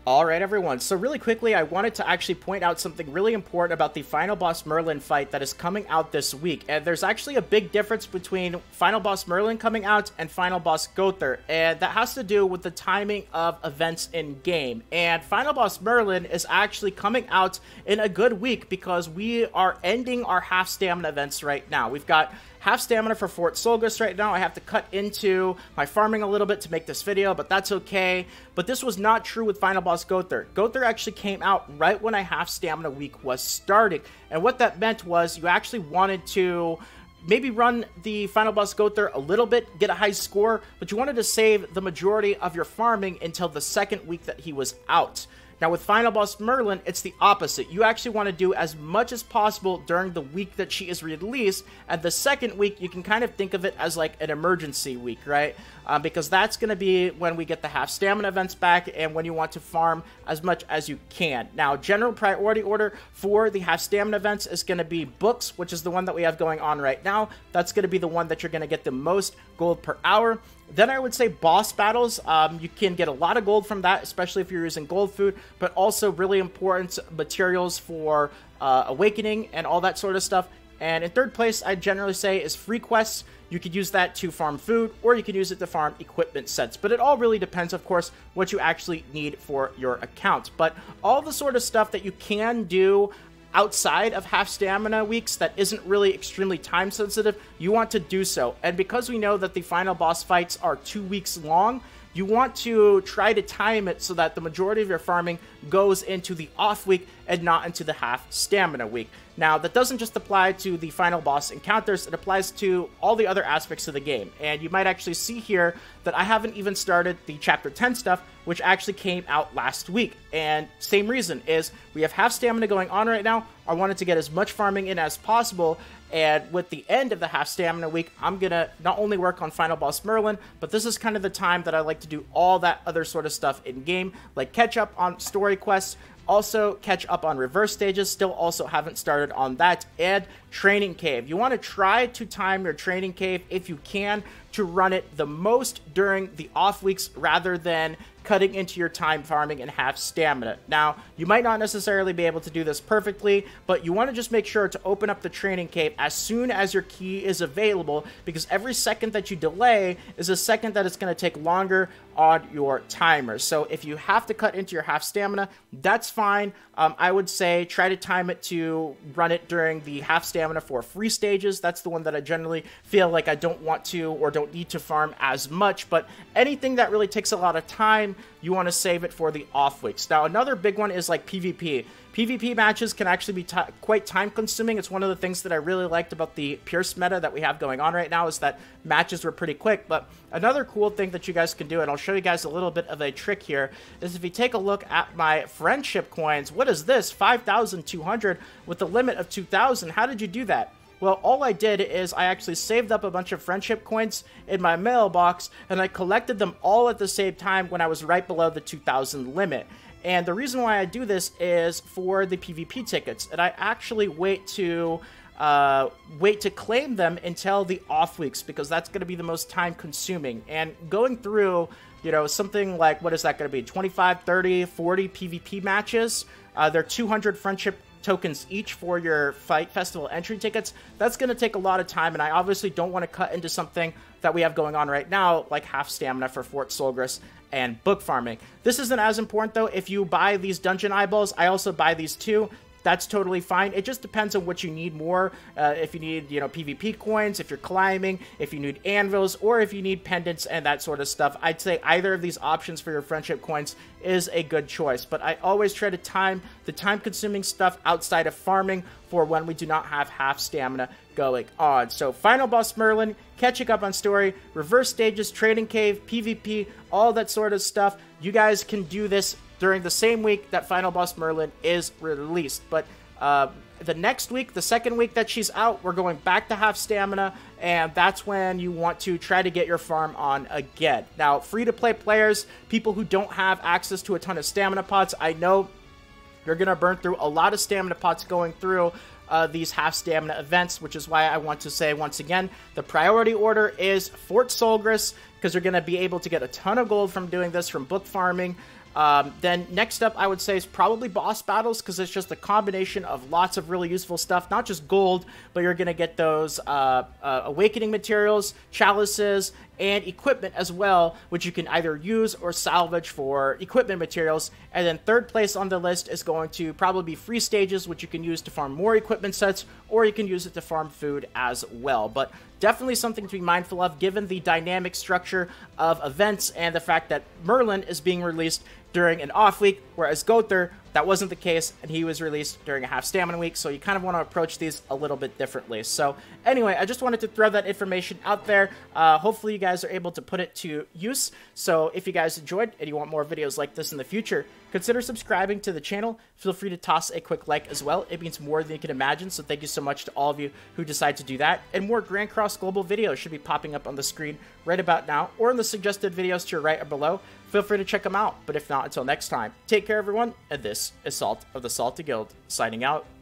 Alright everyone, so really quickly I wanted to actually point out something really important about the Final Boss Merlin fight that is coming out this week. And there's actually a big difference between Final Boss Merlin coming out and Final Boss Gother, and that has to do with the timing of events in game. And Final Boss Merlin is actually coming out in a good week because we are ending our half stamina events right now. We've got half stamina for Fort Solgus right now. I have to cut into my farming a little bit to make this video, but that's okay. But this was not true with Final Boss Gother. Gother actually came out right when a half stamina week was starting. And what that meant was you actually wanted to maybe run the Final Boss Gother a little bit, get a high score, but you wanted to save the majority of your farming until the second week that he was out. Now with Final Boss Merlin, it's the opposite. You actually want to do as much as possible during the week that she is released, and the second week you can kind of think of it as like an emergency week, right? Because that's going to be when we get the half stamina events back and when you want to farm as much as you can. Now, general priority order for the half stamina events is going to be books, which is the one that we have going on right now. That's going to be the one that you're going to get the most gold per hour. Then I would say boss battles. You can get a lot of gold from that, especially if you're using gold food, but also really important materials for awakening and all that sort of stuff. And in third place, I generally say is free quests. You could use that to farm food, or you could use it to farm equipment sets. But it all really depends, of course, what you actually need for your account. But all the sort of stuff that you can do outside of half stamina weeks that isn't really extremely time sensitive, you want to do so. And because we know that the final boss fights are 2 weeks long, you want to try to time it so that the majority of your farming goes into the off week and not into the half stamina week. Now, that doesn't just apply to the final boss encounters, it applies to all the other aspects of the game. And you might actually see here that I haven't even started the Chapter 10 stuff, which actually came out last week. And same reason is we have half stamina going on right now. I wanted to get as much farming in as possible. And with the end of the half stamina week, I'm gonna not only work on Final Boss Merlin, but this is kind of the time that I like to do all that other sort of stuff in game, like catch up on story quests, also catch up on reverse stages, still also haven't started on that, and training cave. You want to try to time your training cave if you can to run it the most during the off weeks rather than cutting into your time farming and half stamina. Now, you might not necessarily be able to do this perfectly, but you want to just make sure to open up the training cave as soon as your key is available, because every second that you delay is a second that it's going to take longer on your timer. So if you have to cut into your half stamina, that's fine. I would say try to time it to run it during the half stamina for free stages. That's the one that I generally feel like I don't want to or don't need to farm as much, but anything that really takes a lot of time, you want to save it for the off weeks. Now, another big one is like PvP. PvP matches can actually be quite time consuming. It's one of the things that I really liked about the Pierce meta that we have going on right now is that matches were pretty quick. But another cool thing that you guys can do, and I'll show you guys a little bit of a trick here, is if you take a look at my friendship coins. What is this? 5,200 with a limit of 2,000. How did you do that? Well, all I did is I actually saved up a bunch of friendship coins in my mailbox, and I collected them all at the same time when I was right below the 2,000 limit. And the reason why I do this is for the PvP tickets, and I actually wait to claim them until the off weeks, because that's going to be the most time consuming. And going through, you know, something like, what is that going to be, 25, 30, 40 PvP matches, they're 200 friendship tokens each for your Fight Festival entry tickets. That's going to take a lot of time, and I obviously don't want to cut into something that we have going on right now, like half stamina for Fort Solgus and book farming. This isn't as important, though. If you buy these dungeon eyeballs, I also buy these too. That's totally fine. It just depends on what you need more. If you need, you know, PvP coins, if you're climbing, if you need anvils, or if you need pendants and that sort of stuff. I'd say either of these options for your friendship coins is a good choice. But I always try to time the time-consuming stuff outside of farming for when we do not have half stamina going on. So Final Boss Merlin, catching up on story, reverse stages, trading cave, PvP, all that sort of stuff. You guys can do this during the same week that Final Boss Merlin is released. But the next week, the second week that she's out, we're going back to half stamina, and that's when you want to try to get your farm on again. Now, free-to-play players, people who don't have access to a ton of stamina pots, I know you're going to burn through a lot of stamina pots going through these half stamina events, which is why I want to say once again, the priority order is Fort Solgus, because you're going to be able to get a ton of gold from doing this, from book farming. Then next up, I would say, is probably boss battles, because it's just a combination of lots of really useful stuff, not just gold, but you're going to get those awakening materials, chalices, and equipment as well, which you can either use or salvage for equipment materials. And then third place on the list is going to probably be free stages, which you can use to farm more equipment sets, or you can use it to farm food as well. But definitely something to be mindful of, given the dynamic structure of events and the fact that Merlin is being released during an off week, whereas Gother, that wasn't the case, and he was released during a half stamina week, so you kind of want to approach these a little bit differently. So anyway, I just wanted to throw that information out there. Hopefully you guys are able to put it to use. So if you guys enjoyed and you want more videos like this in the future, consider subscribing to the channel. Feel free to toss a quick like as well. It means more than you can imagine, so thank you so much to all of you who decide to do that. And more Grand Cross Global videos should be popping up on the screen right about now, or in the suggested videos to your right or below. Feel free to check them out. But if not, until next time, take care everyone, and this is Salt of the Salty Guild, signing out.